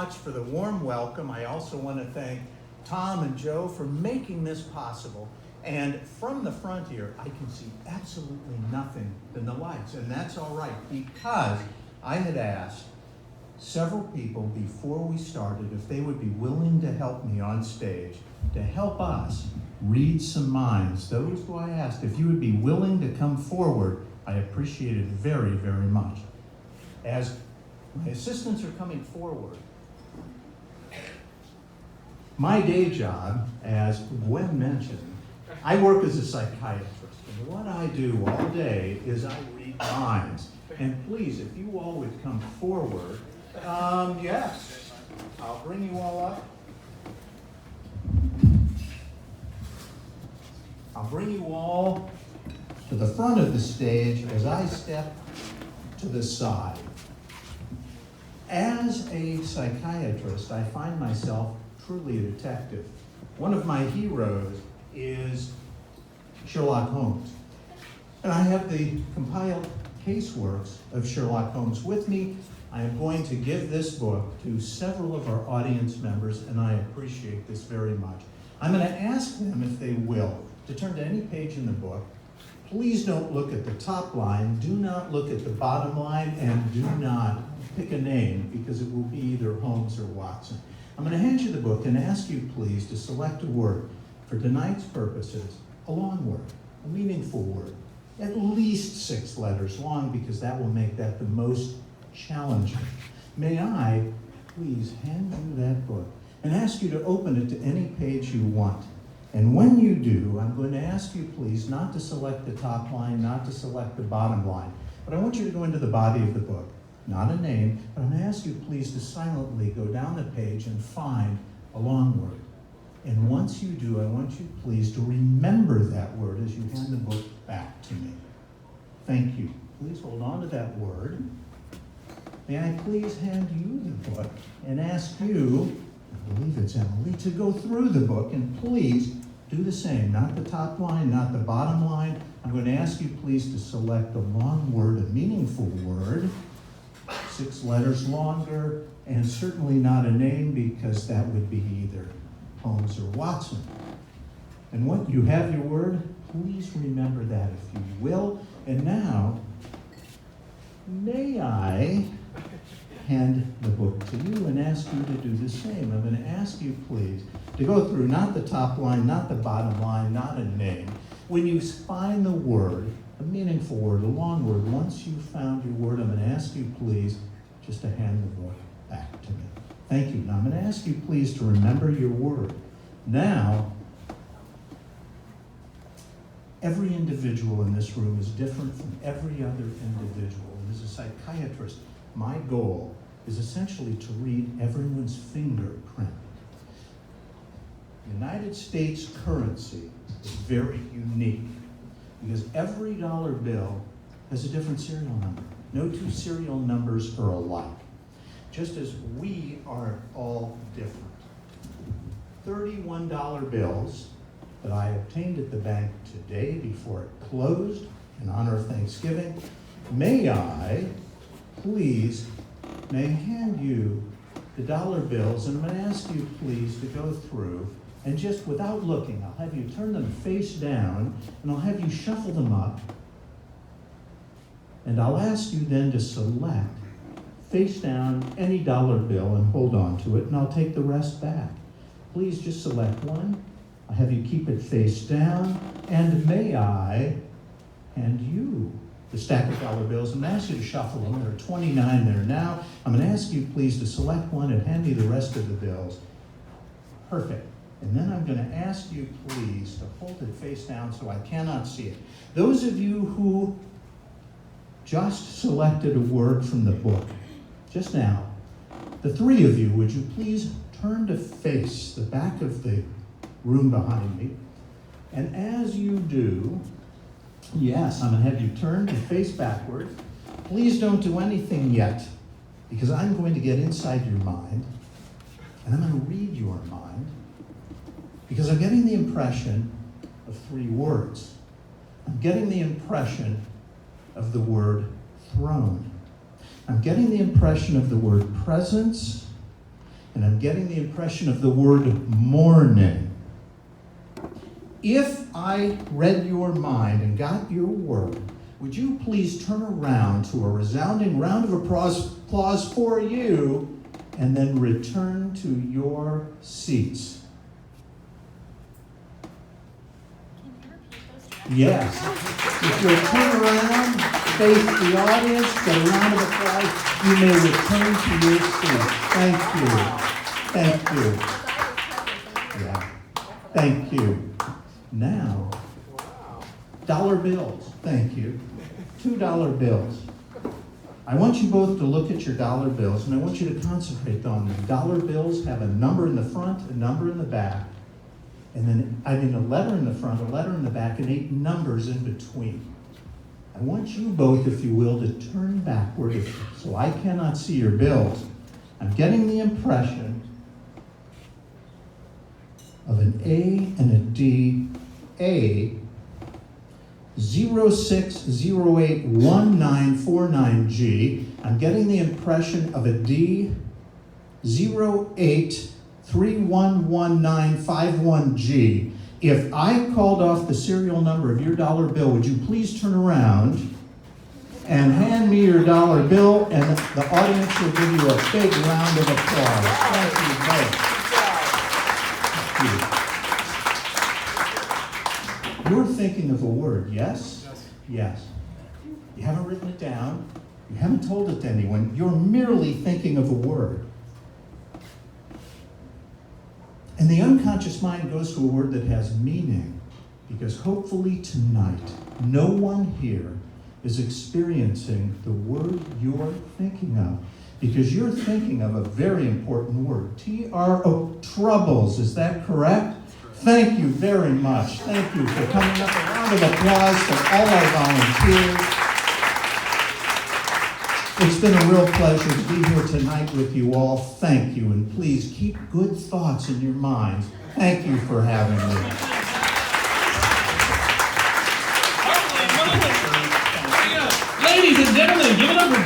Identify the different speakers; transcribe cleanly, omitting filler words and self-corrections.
Speaker 1: much for the warm welcome. I also want to thank Tom and Joe for making this possible. And from the front here, I can see absolutely nothing than the lights. And that's all right, because I had asked several people before we started if they would be willing to help me on stage to help us read some minds. Those who I asked if you would be willing to come forward, I appreciate it very, very much. As my assistants are coming forward, my day job, as Gwen mentioned, I work as a psychiatrist. And what I do all day is I read minds. And please, if you all would come forward, yes, I'll bring you all up. I'll bring you all to the front of the stage as I step to the side. As a psychiatrist, I find myself truly a detective. One of my heroes is Sherlock Holmes. And I have the compiled caseworks of Sherlock Holmes with me. I am going to give this book to several of our audience members, and I appreciate this very much. I'm going to ask them, if they will, to turn to any page in the book. Please don't look at the top line, do not look at the bottom line, and do not pick a name, because it will be either Holmes or Watson. I'm going to hand you the book and ask you, please, to select a word for tonight's purposes, a long word, a meaningful word, at least 6 letters long, because that will make that the most challenging. May I please hand you that book and ask you to open it to any page you want. And when you do, I'm going to ask you, please, not to select the top line, not to select the bottom line, but I want you to go into the body of the book. Not a name, but I'm going to ask you, please, to silently go down the page and find a long word. And once you do, I want you, please, to remember that word as you hand the book back to me. Thank you. Please hold on to that word. May I please hand you the book and ask you, I believe it's Emily, to go through the book, and please do the same. Not the top line, not the bottom line. I'm going to ask you, please, to select a long word, a meaningful word, 6 letters longer, and certainly not a name, because that would be either Holmes or Watson. And when you have your word, please remember that, if you will. And now, may I hand the book to you and ask you to do the same. I'm going to ask you, please, to go through not the top line, not the bottom line, not a name. When you find the word, a meaningful word, a long word, once you've found your word, I'm going to ask you, please, just to hand the book back to me. Thank you. Now I'm going to ask you, please, to remember your word. Now, every individual in this room is different from every other individual. And as a psychiatrist, my goal is essentially to read everyone's fingerprint. The United States currency is very unique because every dollar bill has a different serial number. No 2 serial numbers are alike, just as we are all different. $31 bills that I obtained at the bank today before it closed in honor of Thanksgiving. May I please hand you the dollar bills, and I'm going to ask you, please, to go through and just without looking, I'll have you turn them face down, and I'll have you shuffle them up, and I'll ask you then to select face down any dollar bill and hold on to it, and I'll take the rest back. Please just select one. I'll have you keep it face down, and may I hand you the stack of dollar bills. I'm going to ask you to shuffle them. There are 29 there now. I'm going to ask you, please, to select one and hand me the rest of the bills. Perfect. And then I'm going to ask you, please, to hold it face down so I cannot see it. Those of you who just selected a word from the book, just now, the 3 of you, would you please turn to face the back of the room behind me? And as you do, yes, I'm going to have you turn to face backward. Please don't do anything yet, because I'm going to get inside your mind, and I'm going to read your mind, because I'm getting the impression of 3 words. I'm getting the impression of the word throne. I'm getting the impression of the word presence, and I'm getting the impression of the word morning. If I read your mind and got your word, would you please turn around to a resounding round of applause for you and then return to your seats? Yes. If you'll turn around, face the audience, get a round of applause, you may return to your seat. Thank you. Thank you. Yeah. Thank you. Now, dollar bills. Thank you. $2 bills. I want you both to look at your dollar bills, and I want you to concentrate on them. Dollar bills have a number in the front, a number in the back, and then, a letter in the front, a letter in the back, and 8 numbers in between. I want you both, if you will, to turn backward so I cannot see your bills. I'm getting the impression of an A and a D. A 06081949G. I'm getting the impression of a D 08311951G. If I called off the serial number of your dollar bill, would you please turn around and hand me your dollar bill, and the audience will give you a big round of applause. Thank you both. Thank you. You're thinking of a word, yes? Yes. You haven't written it down. You haven't told it to anyone. You're merely thinking of a word. And the unconscious mind goes to a word that has meaning, because hopefully tonight, no one here is experiencing the word you're thinking of, because you're thinking of a very important word. T-R-O, troubles. Is that correct? Thank you very much. Thank you for coming up. A round of applause for all our volunteers. It's been a real pleasure to be here tonight with you all. Thank you, and please keep good thoughts in your minds. Thank you for having me.
Speaker 2: Ladies and gentlemen, give it up for